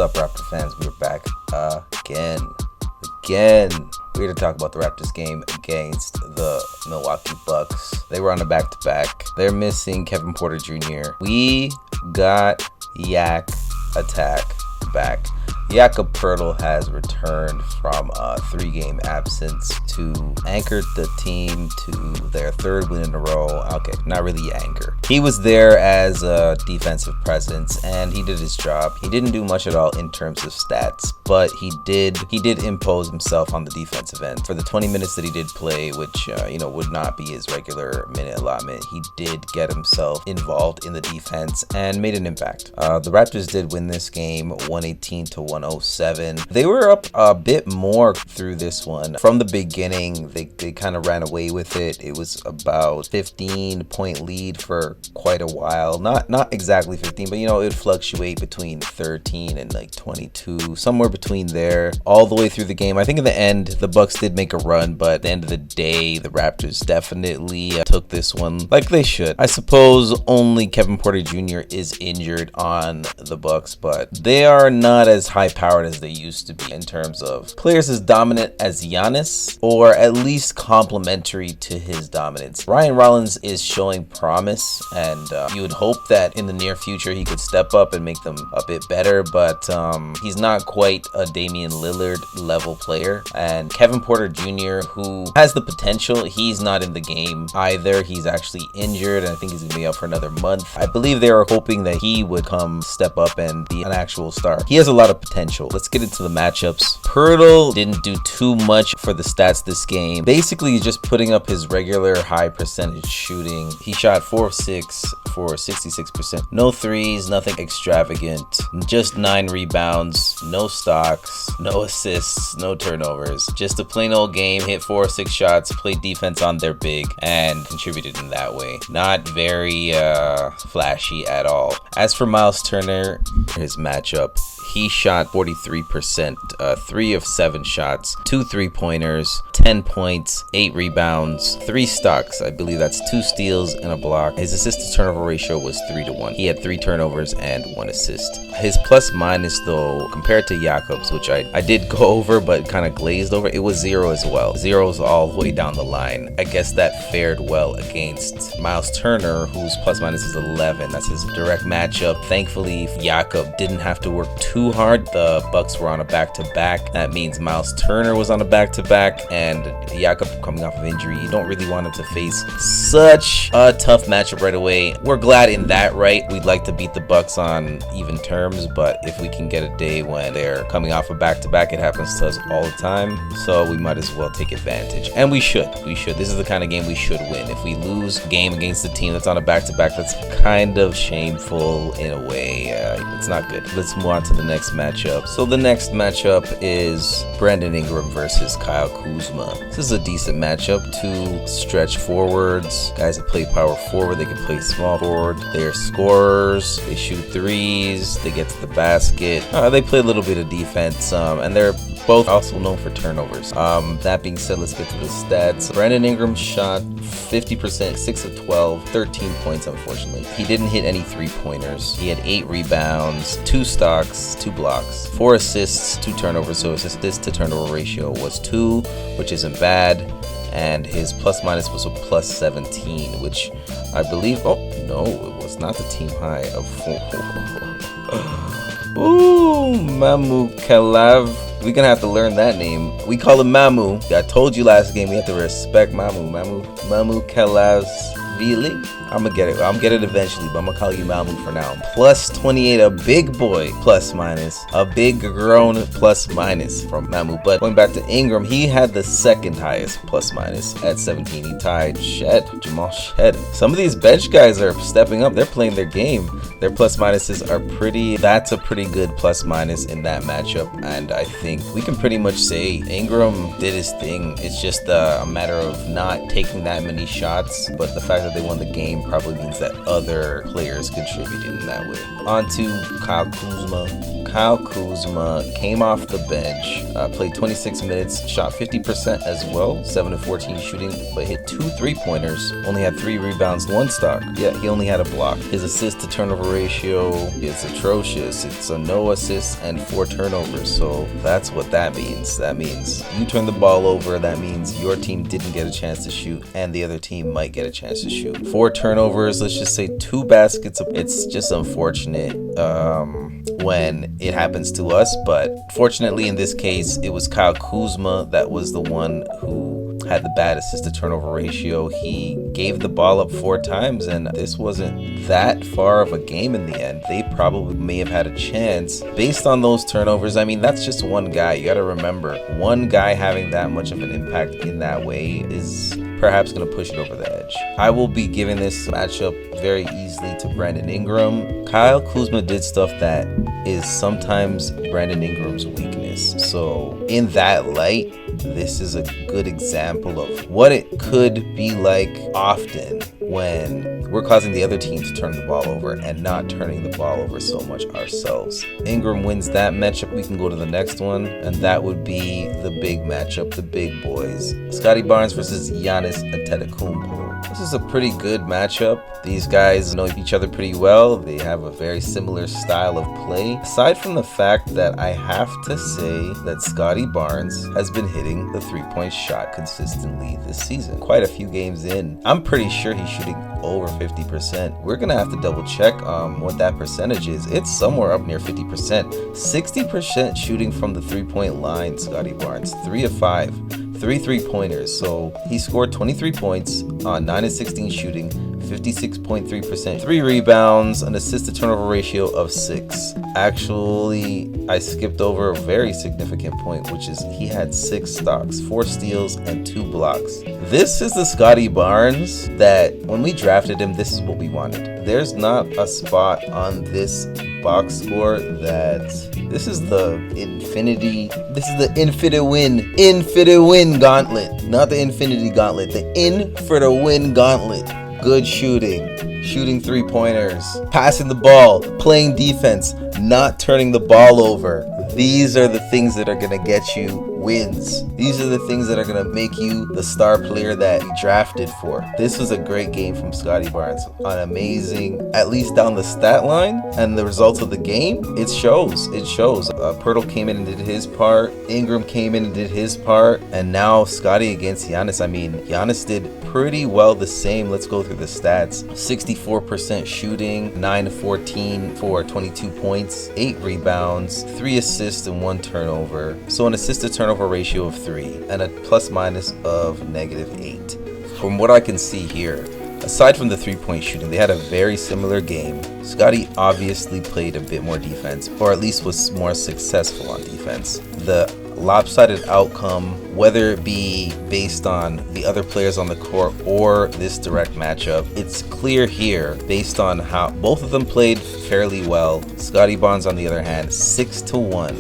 up, Raptor fans? We're back again. We're here to talk about the Raptors game against the Milwaukee Bucks. They were on a back-to-back. They're missing Kevin Porter Jr. We got Yak Attack back. Jakob Poeltl has returned from a 3-game absence to anchor the team to their 3rd win in a row. Okay, not really anchor. He was there as a defensive presence and he did his job. He didn't do much at all in terms of stats, but he did impose himself on the defensive end. For the 20 minutes that he did play, which would not be his regular minute allotment, he did get himself involved in the defense and made an impact. The Raptors did win this game 118 to 107. They were up a bit more through this one. From the beginning, they kind of ran away with it. It was about 15-point lead for quite a while. Not exactly 15, but it would fluctuate between 13 and like 22, somewhere between there, all the way through the game. I think in the end, the Bucks did make a run, but at the end of the day, the Raptors definitely took this one like they should. I suppose only Kevin Porter Jr. is injured on the Bucks, but they are not as high-powered as they used to be in terms of players as dominant as Giannis, or at least complementary to his dominance. Ryan Rollins is showing promise, and you would hope that in the near future he could step up and make them a bit better, but he's not quite a Damian Lillard level player. And Kevin Porter Jr., who has the potential, he's not in the game either. He's actually injured, and I think he's gonna be out for another month. I believe they were hoping that he would come step up and be an actual star. He has a lot of potential. Let's get into the matchups. Poeltl didn't do too much for the stats this game. Basically, he's just putting up his regular high percentage shooting. He shot 4 of 6 for 66%. No threes, nothing extravagant. Just 9 rebounds, no stocks, no assists, no turnovers. Just a plain old game, hit 4 or 6 shots, played defense on their big, and contributed in that way. Not very flashy at all. As for Miles Turner, his matchup, he shot 43%, 3 of 7 shots, 2 3-pointers, 10 points, 8 rebounds, 3 stocks. I believe that's 2 steals and a block. His assist-to-turnover ratio was 3-1. He had 3 turnovers and 1 assist. His plus-minus, though, compared to Jakob's, which I did go over but kind of glazed over, it was 0 as well. 0's all the way down the line. I guess that fared well against Miles Turner, whose plus-minus is 11. That's his direct matchup. Thankfully, Jakob didn't have to work too hard. The Bucks were on a back-to-back. That means Miles Turner was on a back-to-back, and Jakob coming off of injury. You don't really want him to face such a tough matchup right away. We're glad in that, right? We'd like to beat the Bucks on even terms, but if we can get a day when they're coming off a back-to-back, it happens to us all the time, so we might as well take advantage. And we should. This is the kind of game we should win. If we lose a game against a team that's on a back-to-back, that's kind of shameful in a way. It's not good. Let's move on to the next matchup. So the next matchup is Brandon Ingram versus Kyle Kuzma. This is a decent matchup. 2 stretch forwards, guys that play power forward, they can play small forward. They're scorers, they shoot threes, they get to the basket, they play a little bit of defense, and they're both also known for turnovers. That being said, let's get to the stats. Brandon Ingram shot 50%, 6 of 12, 13 points, unfortunately. He didn't hit any 3-pointers. He had 8 rebounds, 2 stocks, 2 blocks, 4 assists, 2 turnovers, so his assist to turnover ratio was 2, which isn't bad, and his plus-minus was a plus 17, which I believe, oh, no, it was not the team high of 4. Ooh, Mamu Kalav. We're gonna have to learn that name. We call him Mamu. I told you last game we have to respect Mamu. Mamu Kalavsvili. I'm gonna get it. I'm gonna get it eventually, but I'm gonna call you Mamu for now. Plus 28, a big boy plus minus, a big grown plus minus from Mamu. But going back to Ingram, he had the 2nd highest plus minus at 17. He tied Jamal Shed. Some of these bench guys are stepping up. They're playing their game. Their plus minuses are pretty. That's a pretty good plus minus in that matchup, and I think we can pretty much say Ingram did his thing. It's just a matter of not taking that many shots, but the fact that they won the game probably means that other players contributed in that way. On to Kyle Kuzma. Kyle Kuzma came off the bench, played 26 minutes, shot 50% as well, 7 of 14 shooting, but hit 2 3-pointers, only had 3 rebounds, 1 stock. Yeah, he only had a block. His assist to turnover ratio is atrocious. It's a no assists and 4 turnovers. So that's what that means. That means you turn the ball over. That means your team didn't get a chance to shoot and the other team might get a chance to shoot. 4 turnovers, let's just say 2 baskets. It's just unfortunate when it happens to us, but fortunately in this case it was Kyle Kuzma that was the one who had the bad assist to turnover ratio. He gave the ball up 4 times, and this wasn't that far of a game in the end. They probably may have had a chance based on those turnovers. I mean, that's just one guy. You got to remember, one guy having that much of an impact in that way is perhaps going to push it over the edge. I will be giving this matchup very easily to Brandon Ingram. Kyle Kuzma did stuff that is sometimes Brandon Ingram's weakness. So in that light, this is a good example of what it could be like often when we're causing the other team to turn the ball over and not turning the ball over so much ourselves. Ingram wins that matchup. We can go to the next one, and that would be the big matchup, the big boys. Scottie Barnes versus Giannis Antetokounmpo. This is a pretty good matchup. These guys know each other pretty well. They have a very similar style of play. Aside from the fact that I have to say that Scottie Barnes has been hitting the 3-point shot consistently this season. Quite a few games in, I'm pretty sure he's shooting over 50%. We're gonna have to double check what that percentage is. It's somewhere up near 50%. 60% shooting from the 3-point line, Scottie Barnes. 3 of 5. 3 3-pointers. So he scored 23 points on 9 of 16 shooting, 56.3%, 3 rebounds, an assist to turnover ratio of 6. Actually, I skipped over a very significant point, which is he had 6 stocks, 4 steals, and 2 blocks. This is the Scottie Barnes that when we drafted him, this is what we wanted. There's not a spot on this box score that this is the infinite win gauntlet, not the infinity gauntlet, the in for the win gauntlet. Good shooting 3-pointers, passing the ball, playing defense, not turning the ball over. These are the things that are going to get you wins. These are the things that are going to make you the star player that you drafted for. This was a great game from Scottie Barnes. An amazing, at least down the stat line and the results of the game, it shows. Pirtle came in and did his part. Ingram came in and did his part. And now Scottie against Giannis. I mean, Giannis did pretty well the same. Let's go through the stats. 64% shooting, 9 to 14 for 22 points, 8 rebounds, 3 assists, and 1 turnover. So an assist to turnover ratio of 3 and a plus minus of -8. From what I can see here, aside from the 3-point shooting, they had a very similar game. Scottie obviously played a bit more defense, or at least was more successful on defense. The lopsided outcome, whether it be based on the other players on the court or this direct matchup, it's clear here based on how both of them played fairly well. Scottie Barnes, on the other hand, 6-to-1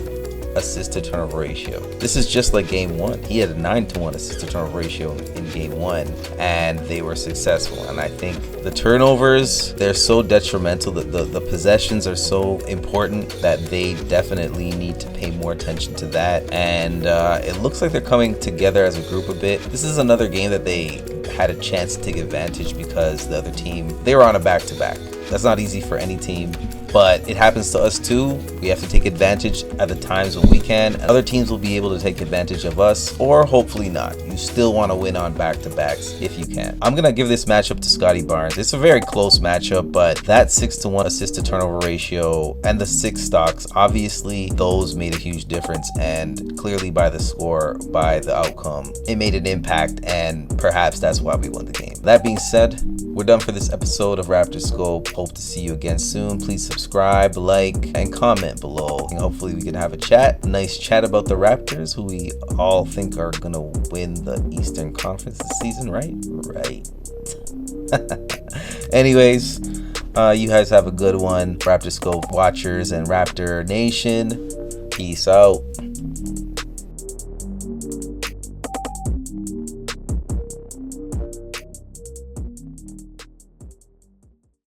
assist to turnover ratio. This is just like game 1. He had a 9-to-1 assist to turnover ratio in game 1, and they were successful. And I think the turnovers, they're so detrimental, that the possessions are so important that they definitely need to pay more attention to that. And it looks like they're coming together as a group a bit. This is another game that they had a chance to take advantage because the other team, they were on a back-to-back. That's not easy for any team, but it happens to us too. We have to take advantage at the times when we can, and other teams will be able to take advantage of us, or hopefully not. You still want to win on back-to-backs if you can. I'm gonna give this matchup to Scottie Barnes. It's a very close matchup, but that 6-to-1 assist to turnover ratio and the 6 stocks, obviously those made a huge difference, and clearly by the score, by the outcome, it made an impact, and perhaps that's why we won the game. That being said, we're done for this episode of RaptorScope. Hope to see you again soon. Please subscribe, like, and comment below. And hopefully we can have a nice chat about the Raptors, who we all think are gonna win the Eastern Conference this season, right? Right. Anyways, you guys have a good one. RaptorScope watchers and Raptor Nation, peace out.